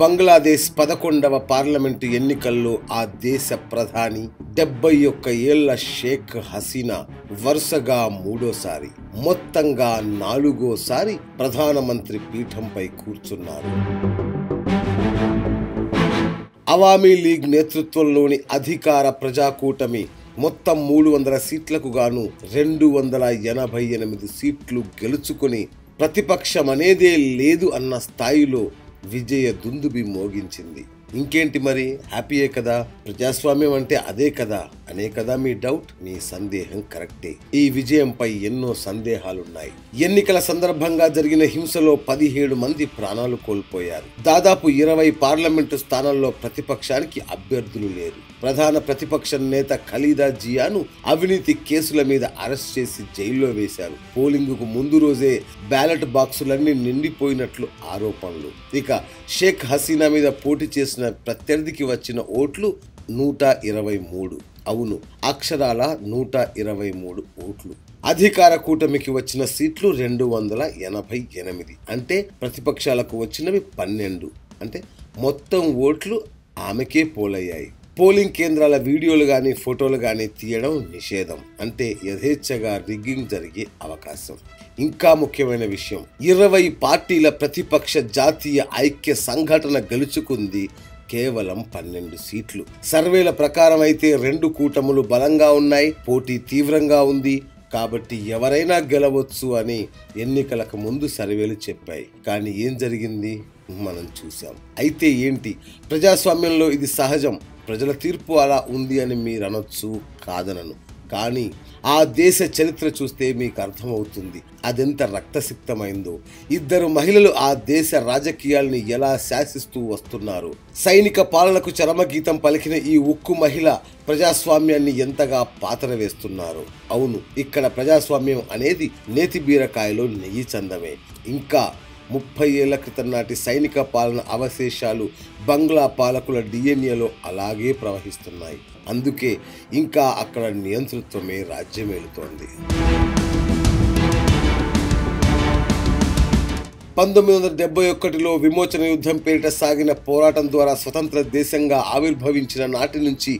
Bangladesh 11వ parliament ఎన్నికల్లో ఆ దేశ ప్రధాని 71 ఏళ్ల షేక్ హసీనా వరుసగా మూడోసారి, మొత్తంగా 4వసారి ప్రధానమంత్రి పీఠంపై కూర్చున్నారు. అవామీ లీగ్ నేతృత్వంలోని అధికార ప్రజాకూటమి మొత్తం 300 సీట్లకు గాను 288 సీట్లు గెలుచుకుని ప్రతిపక్షమనేదే లేదు అన్న స్థాయిలో విజయ దుందుబి మోగించింది. ఇంకేంటి మరి, హ్యాపీయే కదా? ప్రజాస్వామ్యం అంటే అదే కదా అనే కదా మీ డౌట్? మీ సందేహం కరెక్టే. ఈ విజయంపై ఎన్నో సందేహాలున్నాయి. ఎన్నికల సందర్భంగా జరిగిన హింసలో 17 మంది ప్రాణాలు కోల్పోయారు. దాదాపు 20 పార్లమెంటు స్థానాల్లో ప్రతిపక్షానికి అభ్యర్థులు లేరు. ప్రధాన ప్రతిపక్ష నేత ఖలీదా జియాను అవినీతి కేసుల మీద అరెస్ట్ చేసి జైల్లో వేశారు. పోలింగుకు ముందు రోజే బ్యాలెట్ బాక్సులన్నీ నిండిపోయినట్లు ఆరోపణలు. ఇక షేక్ హసీనా మీద పోటీ చేసిన ప్రత్యర్థికి వచ్చిన ఓట్లు 123. అవును, అక్షరాల 123 ఓట్లు. అధికార కూటమికి వచ్చిన సీట్లు 288. అంటే ప్రతిపక్షాలకు వచ్చినవి 12. అంటే మొత్తం ఓట్లు ఆమెకే పోలయ్యాయి. పోలింగ్ కేంద్రాల వీడియోలు గానీ ఫోటోలు గానీ తీయడం నిషేధం. అంటే యథేచ్ఛగా రిగ్గింగ్ జరిగే అవకాశం. ఇంకా ముఖ్యమైన విషయం, 20 పార్టీల ప్రతిపక్ష జాతీయ ఐక్య సంఘటన గెలుచుకుంది కేవలం 12 సీట్లు. సర్వేల ప్రకారం అయితే 2 కూటములు బలంగా ఉన్నాయి, పోటీ తీవ్రంగా ఉంది కాబట్టి ఎవరైనా గెలవచ్చు అని ఎన్నికలకు ముందు సర్వేలు చెప్పాయి. కానీ ఏం జరిగింది మనం చూసాం. అయితే ఏంటి, ప్రజాస్వామ్యంలో ఇది సహజం, ప్రజల తీర్పు అలా ఉంది అని మీరు అనొచ్చు, కాదనను. కానీ ఆ దేశ చరిత్ర చూస్తే మీకు అర్థమవుతుంది అదెంత రక్తసిక్తమైందో. 2 మహిళలు ఆ దేశ రాజకీయాల్ని ఎలా శాసిస్తూ వస్తున్నారు. సైనిక పాలనకు చరమగీతం పలికిన ఈ ఉక్కు మహిళ ప్రజాస్వామ్యాన్ని ఎంతగా పాతర వేస్తున్నారు. అవును, ఇక్కడ ప్రజాస్వామ్యం అనేది నేతి బీరకాయలో నెయ్యి చందమే. ఇంకా 30 ఏళ్ల క్రితం నాటి సైనిక పాలన అవశేషాలు బంగ్లా పాలకుల డిఎన్ఏలో అలాగే ప్రవహిస్తున్నాయి. అందుకే ఇంకా అక్కడ నియంతృత్వమే రాజ్యమేలుతోంది. 1971లో విమోచన యుద్ధం పేరిట సాగిన పోరాటం ద్వారా స్వతంత్ర దేశంగా ఆవిర్భవించిన నాటి నుంచి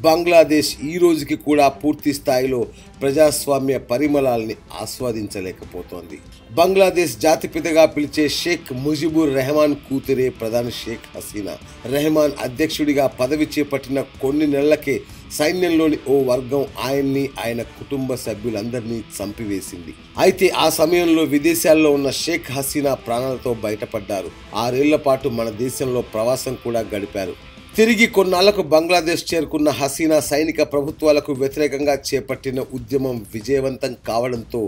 బంగ్లాదేశ్ ఈ రోజుకి కూడా పూర్తి స్థాయిలో ప్రజాస్వామ్య పరిమళాల్ని ఆస్వాదించలేకపోతోంది. బంగ్లాదేశ్ జాతిపితగా పిలిచే షేక్ ముజిబుర్ రెహమాన్ కూతురే ప్రధాని షేక్ హసీనా. రెహమాన్ అధ్యక్షుడిగా పదవి చేపట్టిన కొన్ని నెలలకే సైన్యంలోని ఓ వర్గం ఆయన్ని, ఆయన కుటుంబ సభ్యులందరినీ చంపివేసింది. అయితే ఆ సమయంలో విదేశాల్లో ఉన్న షేక్ హసీనా ప్రాణాలతో బయటపడ్డారు. 6 ఏళ్ల పాటు మన దేశంలో ప్రవాసం కూడా గడిపారు. తిరిగి కొన్నాళ్లకు బంగ్లాదేశ్ చేరుకున్న హసీనా సైనిక ప్రభుత్వాలకు వ్యతిరేకంగా చేపట్టిన ఉద్యమం విజయవంతం కావడంతో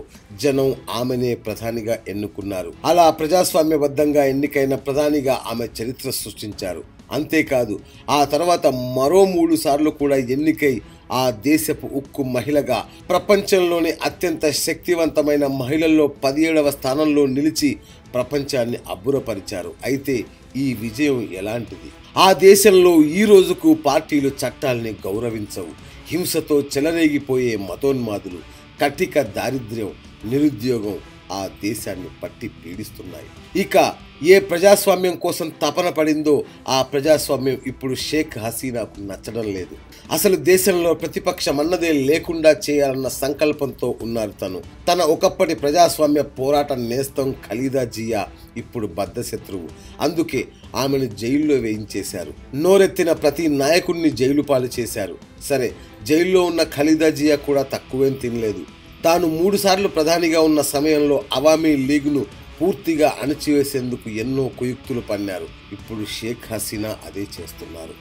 జనం ఆమెనే ప్రధానిగా ఎన్నుకున్నారు. అలా ప్రజాస్వామ్యబద్ధంగా ఎన్నికైన ప్రధానిగా ఆమె చరిత్ర సృష్టించారు. అంతేకాదు ఆ తర్వాత మరో 3 సార్లు కూడా ఎన్నికై ఆ దేశపు ఉక్కు మహిళగా ప్రపంచంలోని అత్యంత శక్తివంతమైన మహిళల్లో 17వ స్థానంలో నిలిచి ప్రపంచాన్ని అబ్బురపరిచారు. అయితే ఈ విజయం ఎలాంటిది? ఆ దేశంలో ఈ రోజుకు పార్టీలు చట్టాల్ని గౌరవించవు. హింసతో చెలరేగిపోయే మతోన్మాదులు, కటిక దారిద్ర్యం, నిరుద్యోగం ఆ దేశాన్ని పట్టి పీడిస్తున్నాయి. ఇక ఏ ప్రజాస్వామ్యం కోసం తపన పడిందో ఆ ప్రజాస్వామ్యం ఇప్పుడు షేక్ హసీనాకు నచ్చడం లేదు. అసలు దేశంలో ప్రతిపక్షం అన్నదే లేకుండా చేయాలన్న సంకల్పంతో ఉన్నారు. తన ఒకప్పటి ప్రజాస్వామ్య పోరాట నేస్తం ఖలీదా జియా ఇప్పుడు బద్ధశత్రువు. అందుకే ఆమెను జైల్లో వేయించేశారు. నోరెత్తిన ప్రతి నాయకుడిని జైలు పాలు చేశారు. సరే, జైల్లో ఉన్న ఖలీదా జియా కూడా తక్కువేం తినలేదు. తాను 3 సార్లు ప్రధానిగా ఉన్న సమయంలో అవామీ లీగ్ను పూర్తిగా అణచివేసేందుకు ఎన్నో కుయుక్తులు పన్నారు. ఇప్పుడు షేక్ హసీనా అదే చేస్తున్నారు.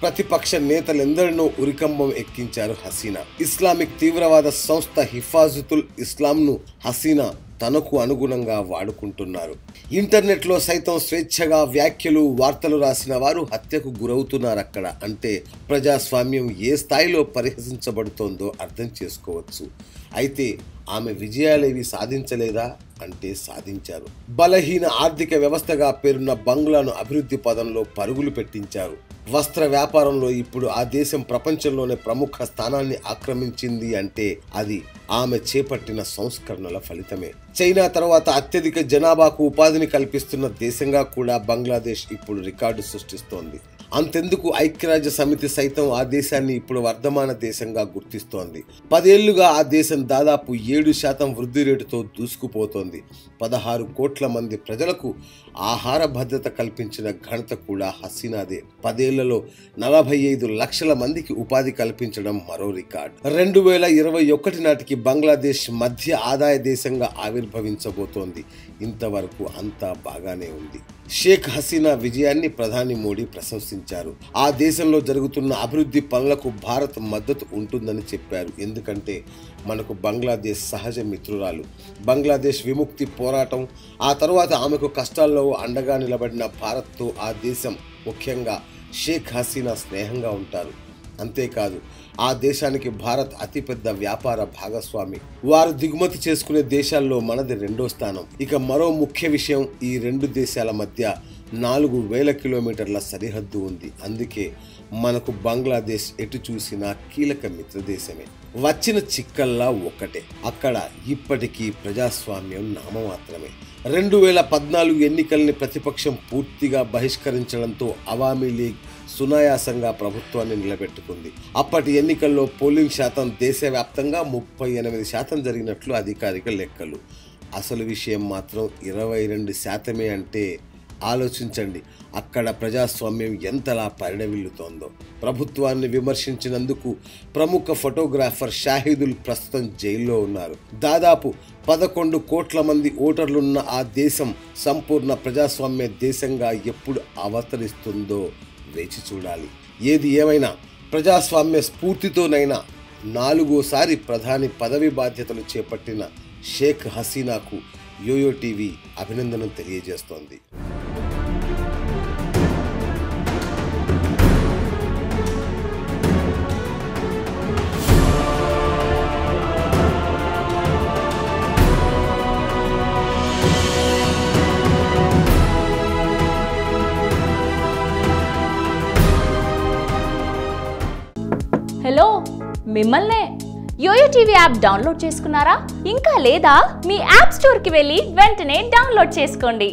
ప్రతిపక్ష నేతలెందరినో ఉరికంబం ఎక్కించారు హసీనా. ఇస్లామిక్ తీవ్రవాద సంస్థ హిఫాజతుల్ ఇస్లాంను హసీనా తనకు అనుగుణంగా వాడుకుంటున్నారు. ఇంటర్నెట్లో సైతం స్వేచ్ఛగా వ్యాఖ్యలు, వార్తలు రాసిన వారు హత్యకు గురవుతున్నారు. అక్కడ అంటే ప్రజాస్వామ్యం ఏ స్థాయిలో పరిహసించబడుతోందో అర్థం చేసుకోవచ్చు. అయితే ఆమె విజయాలేవి సాధించలేదా అంటే సాధించారు. బలహీన ఆర్థిక వ్యవస్థగా పేరున్న బంగ్లాను అభివృద్ధి పదంలో పరుగులు పెట్టించారు. వస్త్ర వ్యాపారంలో ఇప్పుడు ఆ దేశం ప్రపంచంలోనే ప్రముఖ స్థానాన్ని ఆక్రమించింది అంటే అది ఆమె చేపట్టిన సంస్కరణల ఫలితమే. చైనా తర్వాత అత్యధిక జనాభాకు ఉపాధిని కల్పిస్తున్న దేశంగా కూడా బంగ్లాదేశ్ ఇప్పుడు రికార్డు సృష్టిస్తోంది. అంతెందుకు ఐక్యరాజ్య సమితి సైతం ఆ దేశాన్ని ఇప్పుడు వర్ధమాన దేశంగా గుర్తిస్తోంది. 10 ఏళ్లుగా ఆ దేశం దాదాపు 7% వృద్ధి రేటుతో దూసుకుపోతోంది. 16 కోట్ల మంది ప్రజలకు ఆహార భద్రత కల్పించిన ఘనత కూడా హసీనాదే. 10 ఏళ్లలో 45 లక్షల మందికి ఉపాధి కల్పించడం మరో రికార్డ్. 2021 నాటికి బంగ్లాదేశ్ మధ్య ఆదాయ దేశంగా ఆవిర్భవించబోతోంది. ఇంతవరకు అంతా బాగానే ఉంది. షేక్ హసీనా విజయాన్ని ప్రధాని మోడీ ప్రశంసించారు. ఆ దేశంలో జరుగుతున్న అభివృద్ధి పనులకు భారత్ మద్దతు ఉంటుందని చెప్పారు. ఎందుకంటే మనకు బంగ్లాదేశ్ సహజ మిత్రురాలు. బంగ్లాదేశ్ విముక్తి పోరాటం, ఆ తర్వాత ఆమెకు కష్టాల్లో అండగా నిలబడిన భారత్తో ఆ దేశం, ముఖ్యంగా షేక్ హసీనా స్నేహంగా ఉంటారు. అంతేకాదు ఆ దేశానికి భారత్ అతిపెద్ద వ్యాపార భాగస్వామి. వారు దిగుమతి చేసుకునే దేశాల్లో మనది 2వ స్థానం. ఇక మరో ముఖ్య విషయం, ఈ 2 దేశాల మధ్య 4000 కిలోమీటర్ల సరిహద్దు ఉంది. అందుకే మనకు బంగ్లాదేశ్ ఎటు చూసినా కీలక మిత్రదేశమే. వచ్చిన చిక్కల్లా ఒక్కటే, అక్కడ ఇప్పటికీ ప్రజాస్వామ్యం నామమాత్రమే. 2014 ఎన్నికల్ని ప్రతిపక్షం పూర్తిగా బహిష్కరించడంతో అవామీ లీగ్ సునాయాసంగా ప్రభుత్వాన్ని నిలబెట్టుకుంది. అప్పటి ఎన్నికల్లో పోలింగ్ శాతం దేశవ్యాప్తంగా 38% జరిగినట్లు అధికారిక లెక్కలు. అసలు విషయం మాత్రం 22% అంటే ఆలోచించండి అక్కడ ప్రజాస్వామ్యం ఎంతలా పరిడవిల్లుతోందో. ప్రభుత్వాన్ని విమర్శించినందుకు ప్రముఖ ఫోటోగ్రాఫర్ షాహిదుల్ ప్రస్తుతం జైల్లో ఉన్నారు. దాదాపు 11 కోట్ల మంది ఓటర్లున్న ఆ దేశం సంపూర్ణ ప్రజాస్వామ్య దేశంగా ఎప్పుడు అవతరిస్తుందో వేచి చూడాలి. ఏది ఏమైనా ప్రజాస్వామ్య స్ఫూర్తితోనైనా 4వసారి ప్రధాని పదవి బాధ్యతలు చేపట్టిన షేక్ హసీనాకు యోయో టీవీ అభినందనలు తెలియజేస్తోంది. హలో, మిమ్మల్నే. యోయో టీవీ యాప్ డౌన్లోడ్ చేసుకున్నారా? ఇంకా లేదా? మీ యాప్ స్టోర్కి వెళ్ళి వెంటనే డౌన్లోడ్ చేసుకోండి.